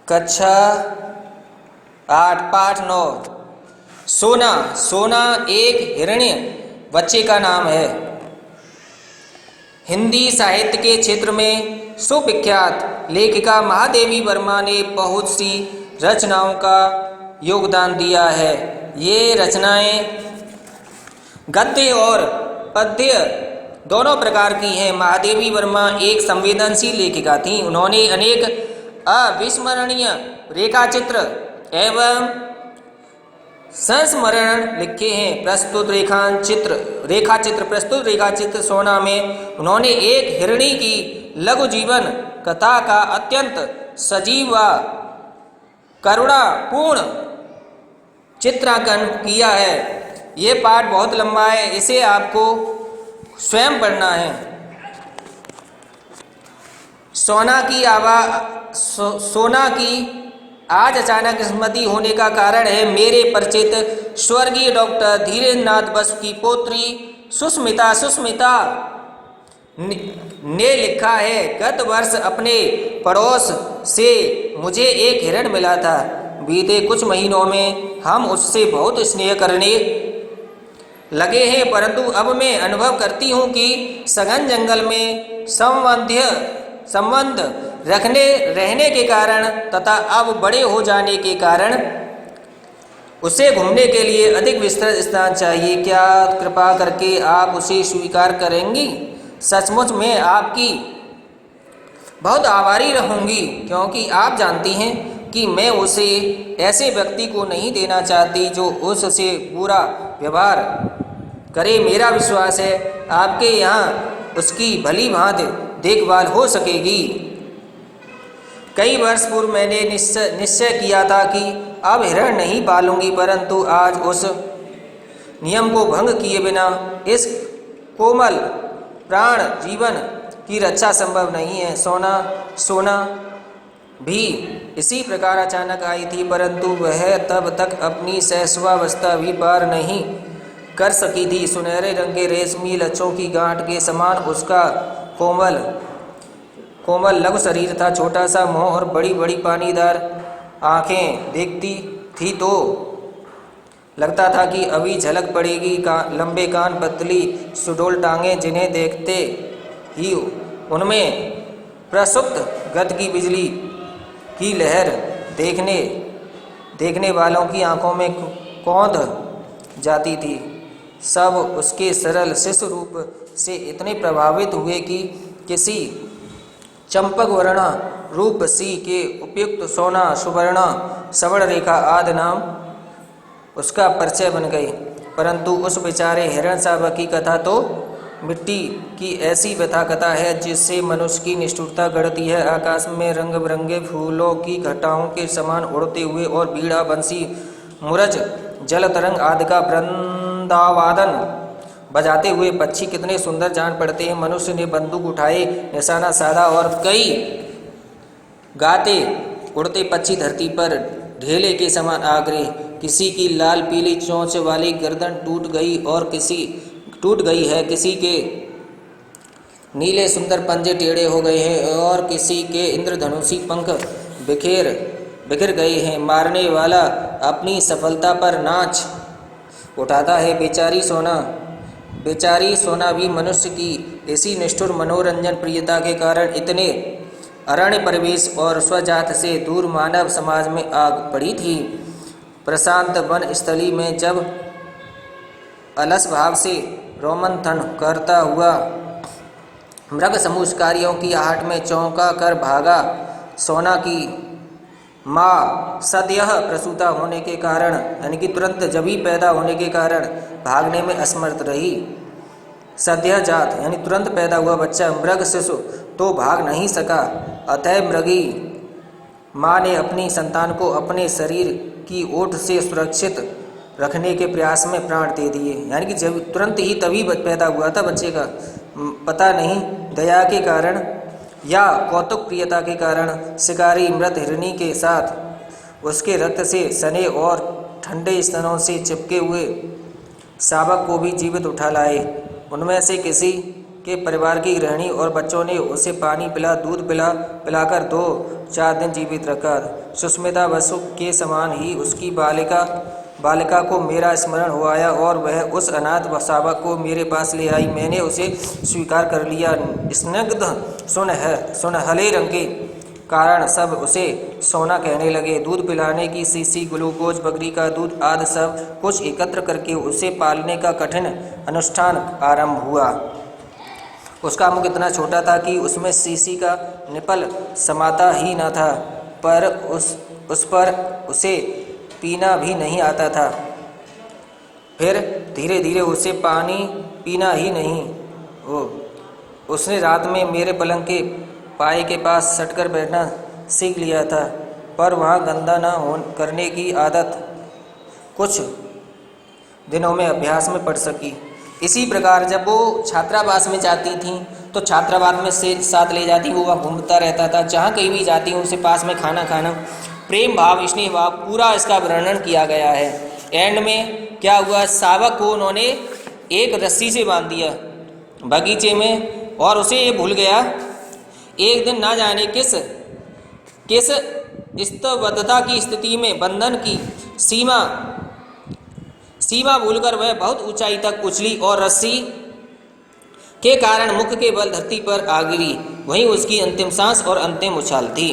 कक्षा 8 पाठ 9। सोना। सोना एक हिरण्य बच्चे का नाम है। हिंदी साहित्य के क्षेत्र में सुविख्यात लेखिका महादेवी वर्मा ने बहुत सी रचनाओं का योगदान दिया है। ये रचनाएं गद्य और पद्य दोनों प्रकार की हैं। महादेवी वर्मा एक संवेदनशील लेखिका थीं। उन्होंने अनेक अविस्मरणीय रेखाचित्र एवं संस्मरण लिखे हैं। प्रस्तुत रेखाचित्र सोना में उन्होंने एक हिरणी की लघु जीवन कथा का अत्यंत सजीव व करुणापूर्ण चित्रांकन किया है। ये पाठ बहुत लंबा है, इसे आपको स्वयं पढ़ना है। सोना की आज अचानक स्मृति होने का कारण है मेरे परिचित स्वर्गीय डॉक्टर धीरेन्द्र नाथ बसु की पोत्री सुष्मिता ने लिखा है। गत वर्ष अपने पड़ोस से मुझे एक हिरण मिला था। बीते कुछ महीनों में हम उससे बहुत स्नेह करने लगे हैं, परंतु अब मैं अनुभव करती हूँ कि सघन जंगल में संबंध रहने के कारण तथा अब बड़े हो जाने के कारण उसे घूमने के लिए अधिक विस्तृत स्थान चाहिए। क्या कृपा करके आप उसे स्वीकार करेंगी? सचमुच मैं आपकी बहुत आभारी रहूंगी, क्योंकि आप जानती हैं कि मैं उसे ऐसे व्यक्ति को नहीं देना चाहती जो उससे बुरा व्यवहार करे। मेरा विश्वास है आपके यहाँ उसकी भली भांति देखभाल हो सकेगी। कई वर्ष पूर्व मैंने निश्चय किया था कि अब हिरण नहीं पालूंगी, परंतु आज उस नियम को भंग किए बिना इस कोमल प्राण जीवन की रक्षा संभव नहीं है। सोना भी इसी प्रकार अचानक आई थी, परंतु वह तब तक अपनी शैशवावस्था भी पार नहीं कर सकी थी। सुनहरे रंग के रेशमी लच्छों की गांठ के समान उसका कोमल लघु शरीर था। छोटा सा मुंह और बड़ी बड़ी पानीदार आंखें देखती थी तो लगता था कि अभी झलक पड़ेगी। लंबे कान, पतली सुडौल टांगें, जिन्हें देखते ही उनमें प्रसुप्त गत की बिजली की लहर देखने वालों की आंखों में कौंध जाती थी। सब उसके सरल शिशु रूप से इतने प्रभावित हुए कि किसी चंपक वर्ण रूप सी के उपयुक्त सोना, सुवर्णा, सवर्ण रेखा आदि नाम उसका परिचय बन गए। परंतु उस बेचारे हिरण शावक की कथा तो मिट्टी की ऐसी व्यथा कथा है जिससे मनुष्य की निष्ठुरता गढ़ती है। आकाश में रंग बिरंगे फूलों की घटाओं के समान उड़ते हुए और बीड़ा, बंसी, मुरज, जल तरंग आदि का वृंदावादन बजाते हुए पक्षी कितने सुंदर जान पड़ते हैं। मनुष्य ने बंदूक उठाए, निशाना साधा और कई गाते उड़ते पक्षी धरती पर ढेले के समान आ गिरे। किसी की लाल पीली चोंच वाली गर्दन टूट गई है, किसी के नीले सुंदर पंजे टेढ़े हो गए हैं और किसी के इंद्रधनुषी पंख बिखर गए हैं। मारने वाला अपनी सफलता पर नाच उठाता है। बेचारी सोना भी मनुष्य की इसी निष्ठुर मनोरंजन प्रियता के कारण इतने अरण्य परिवेश और स्वजात से दूर मानव समाज में आ पड़ी थी। प्रशांत वन स्थली में जब अलस भाव से रोमंथन करता हुआ मृग समूह शिकारियों की आहट में चौंका कर भागा। सोना की माँ सद्यः प्रसूता होने के कारण, यानी कि तुरंत जभी पैदा होने के कारण भागने में असमर्थ रही। सद्यः जात यानी तुरंत पैदा हुआ बच्चा मृग शिशु तो भाग नहीं सका। अतः मृगी माँ ने अपनी संतान को अपने शरीर की ओट से सुरक्षित रखने के प्रयास में प्राण दे दिए। यानी कि जब तुरंत ही तभी पैदा हुआ था बच्चे का, पता नहीं दया के कारण या कौतुक प्रियता के कारण शिकारी मृत हिरणी के साथ उसके रक्त से सने और ठंडे स्तनों से चिपके हुए शावक को भी जीवित उठा लाए। उनमें से किसी के परिवार की गृहिणी और बच्चों ने उसे पानी पिला, दूध पिलाकर 2-4 दिन जीवित रखा। सुष्मिता बसु के समान ही उसकी बालिका को मेरा स्मरण हो आया और वह उस अनाथ शावक को मेरे पास ले आई। मैंने उसे स्वीकार कर लिया। स्निग्ध सुनहले रंग के कारण सब उसे सोना कहने लगे। दूध पिलाने की शीशी, ग्लूकोज, बकरी का दूध आदि सब कुछ एकत्र करके उसे पालने का कठिन अनुष्ठान आरंभ हुआ। उसका मुख इतना छोटा था कि उसमें शीशी का निपल समाता ही न था, पर उस पर उसे पीना भी नहीं आता था। फिर धीरे धीरे उसे पानी पीना ही नहीं, उसने रात में मेरे पलंग के पाए के पास सटकर बैठना सीख लिया था, पर वहाँ गंदा न करने की आदत कुछ दिनों में अभ्यास में पड़ सकी। इसी प्रकार जब वो छात्रावास में जाती थीं तो छात्रावास में से साथ ले जाती, वो वहाँ घूमता रहता था। जहाँ कहीं भी जाती हूँ उसे पास में खाना खाना, प्रेम भाव, स्नेह भाव, पूरा इसका वर्णन किया गया है। एंड में क्या हुआ, शावक को उन्होंने एक रस्सी से बांध दिया बगीचे में और उसे ये भूल गया। एक दिन ना जाने किस स्तबद्धता की स्थिति में बंधन की सीमा भूलकर वह बहुत ऊंचाई तक उछली और रस्सी के कारण मुख के बल धरती पर आ गिरी। वहीं उसकी अंतिम सांस और अंतिम उछाल थी।